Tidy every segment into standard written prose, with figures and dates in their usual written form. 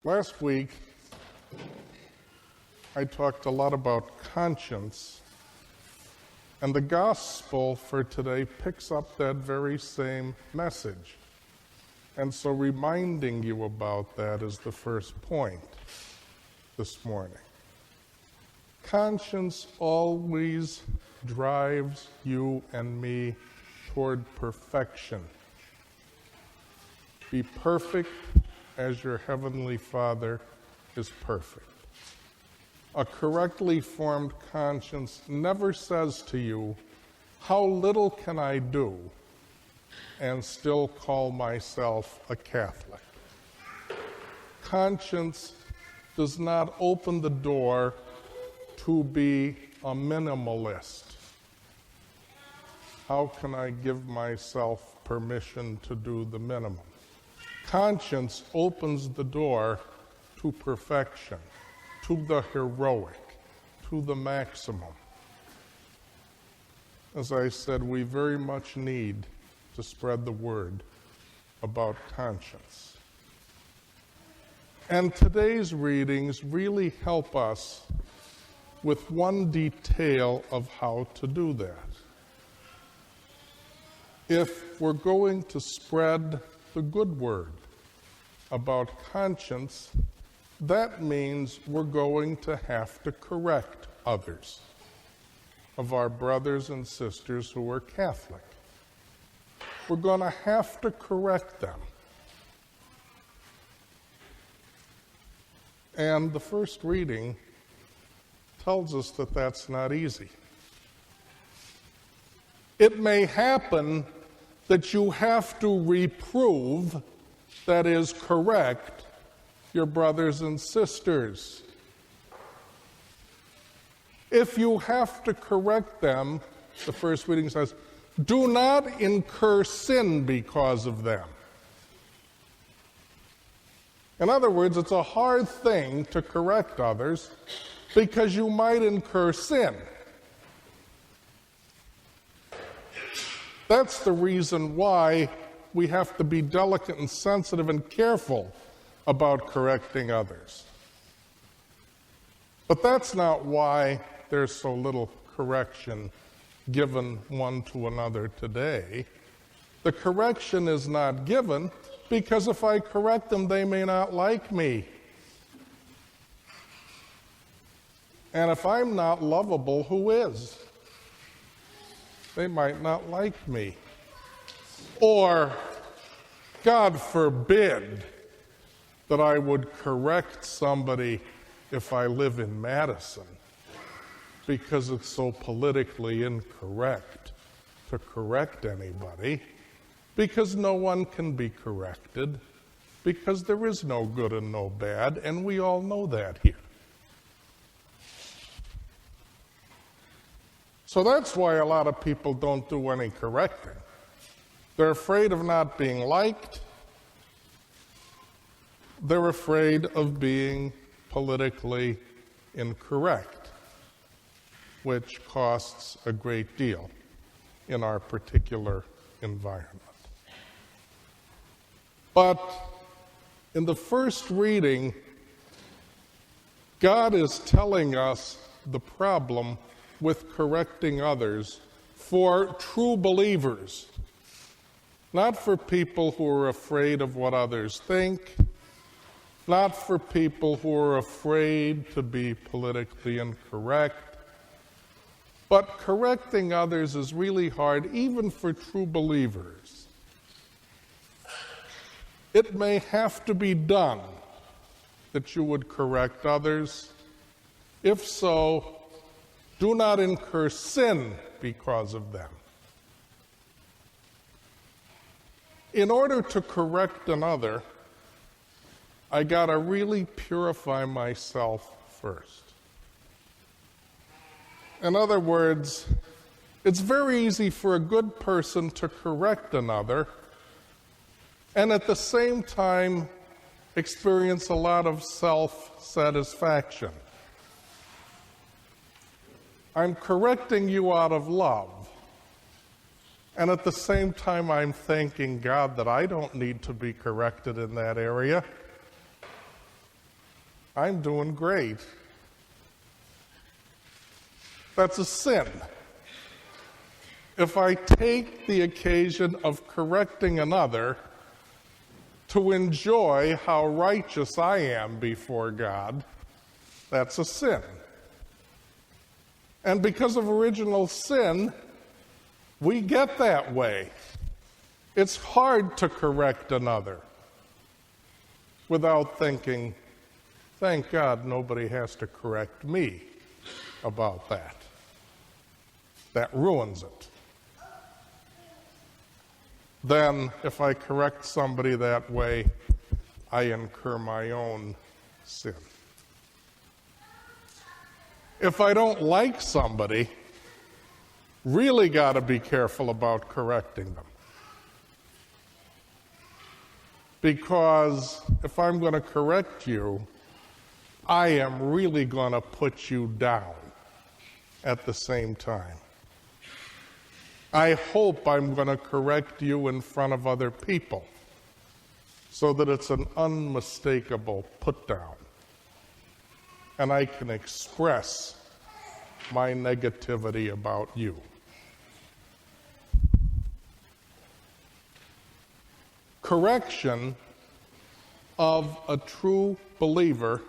Last week, I talked a lot about conscience, and the gospel for today picks up that very same message. And so reminding you about that is the first point this morning. Conscience always drives you and me toward perfection. Be perfect as your heavenly Father is perfect. A correctly formed conscience never says to you, how little can I do and still call myself a Catholic? Conscience does not open the door to be a minimalist. How can I give myself permission to do the minimum? Conscience opens the door to perfection, to the heroic, to the maximum. As I said, we very much need to spread the word about conscience. And today's readings really help us with one detail of how to do that. If we're going to spread the good word about conscience, that means we're going to have to correct others of our brothers and sisters who are Catholic. We're going to have to correct them. And the first reading tells us that that's not easy. It may happen that you have to reprove, that is, correct, your brothers and sisters. If you have to correct them, the first reading says, do not incur sin because of them. In other words, it's a hard thing to correct others because you might incur sin. That's the reason why we have to be delicate and sensitive and careful about correcting others. But that's not why there's so little correction given one to another today. The correction is not given because if I correct them, they may not like me. And if I'm not lovable, who is? They might not like me. Or, God forbid, that I would correct somebody if I live in Madison, because it's so politically incorrect to correct anybody, because no one can be corrected, because there is no good and no bad, and we all know that here. So that's why a lot of people don't do any correcting. They're afraid of not being liked. They're afraid of being politically incorrect, which costs a great deal in our particular environment. But in the first reading, God is telling us the problem with correcting others for true believers, not for people who are afraid of what others think, not for people who are afraid to be politically incorrect, but correcting others is really hard, even for true believers. It may have to be done that you would correct others. If so, do not incur sin because of them. In order to correct another, I got to really purify myself first. In other words, it's very easy for a good person to correct another and at the same time experience a lot of self-satisfaction. I'm correcting you out of love, and at the same time I'm thanking God that I don't need to be corrected in that area. I'm doing great. That's a sin. If I take the occasion of correcting another to enjoy how righteous I am before God, that's a sin. And because of original sin, we get that way. It's hard to correct another without thinking, thank God nobody has to correct me about that. That ruins it. Then, if I correct somebody that way, I incur my own sin. If I don't like somebody, really got to be careful about correcting them. Because if I'm going to correct you, I am really going to put you down at the same time. I hope I'm going to correct you in front of other people so that it's an unmistakable put down. And I can express my negativity about you. Correction of a true believer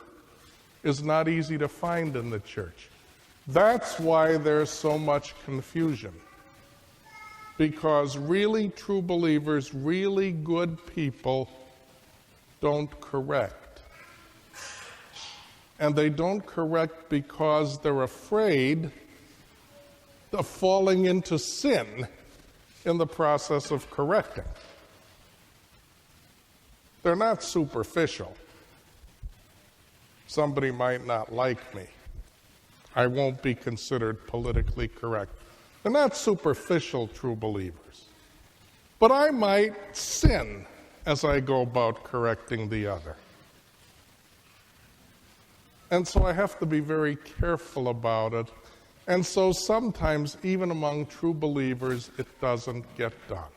is not easy to find in the church. That's why there's so much confusion. Because really true believers, really good people, don't correct. And they don't correct because they're afraid of falling into sin in the process of correcting. They're not superficial. Somebody might not like me. I won't be considered politically correct. They're not superficial true believers. But I might sin as I go about correcting the other. And so I have to be very careful about it. And so sometimes, even among true believers, it doesn't get done.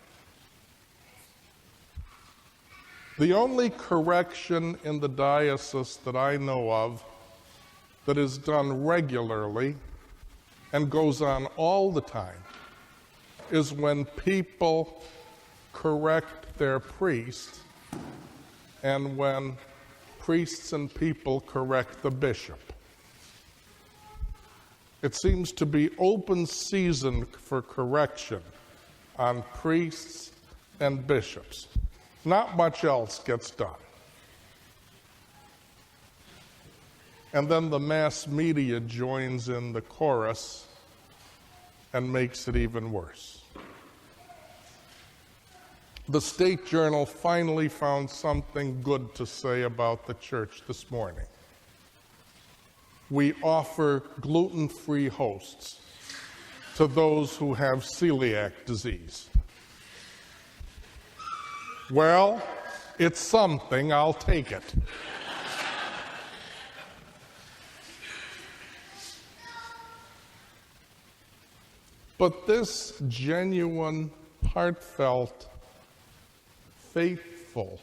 The only correction in the diocese that I know of that is done regularly and goes on all the time is when people correct their priests and when priests and people correct the bishop. It seems to be open season for correction on priests and bishops. Not much else gets done. And then the mass media joins in the chorus and makes it even worse. The State Journal finally found something good to say about the church this morning. We offer gluten-free hosts to those who have celiac disease. Well, it's something, I'll take it. But this genuine, heartfelt, faithful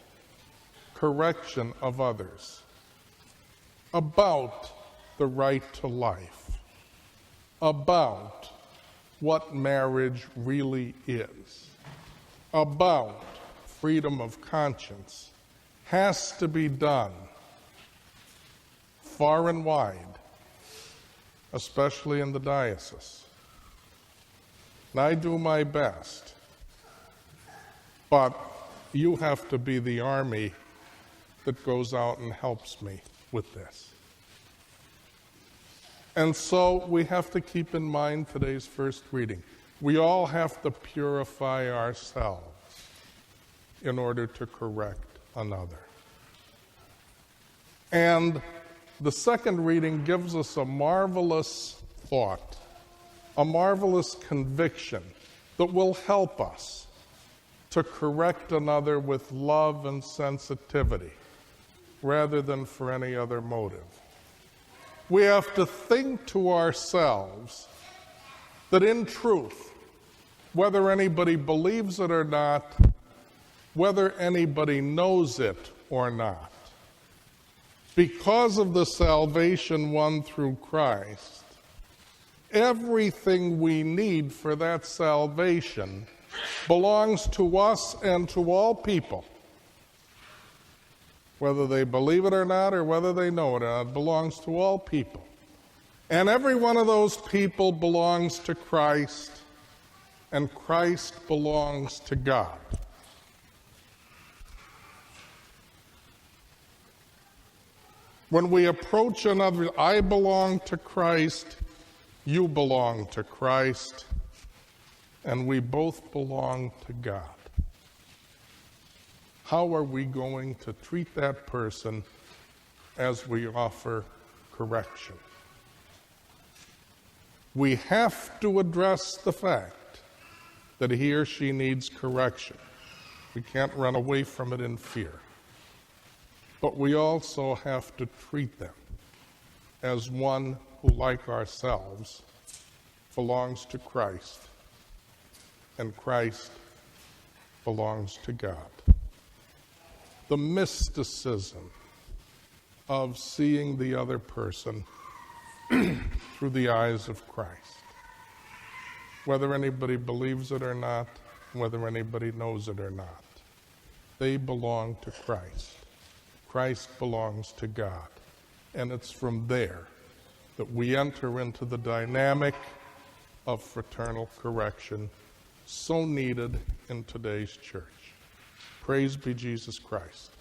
correction of others about the right to life, about what marriage really is, about freedom of conscience, has to be done far and wide, especially in the diocese. And I do my best, but you have to be the army that goes out and helps me with this. And so we have to keep in mind today's first reading. We all have to purify ourselves in order to correct another. And the second reading gives us a marvelous thought, a marvelous conviction that will help us to correct another with love and sensitivity rather than for any other motive. We have to think to ourselves that in truth, whether anybody believes it or not, whether anybody knows it or not, because of the salvation won through Christ, everything we need for that salvation belongs to us and to all people. Whether they believe it or not, or whether they know it or not, it belongs to all people. And every one of those people belongs to Christ, and Christ belongs to God. When we approach another, I belong to Christ, you belong to Christ, and we both belong to God. How are we going to treat that person as we offer correction? We have to address the fact that he or she needs correction. We can't run away from it in fear. But we also have to treat them as one who, like ourselves, belongs to Christ, and Christ belongs to God. The mysticism of seeing the other person through the eyes of Christ. Whether anybody believes it or not, whether anybody knows it or not, they belong to Christ. Christ belongs to God. And it's from there that we enter into the dynamic of fraternal correction, so needed in today's church. Praise be Jesus Christ.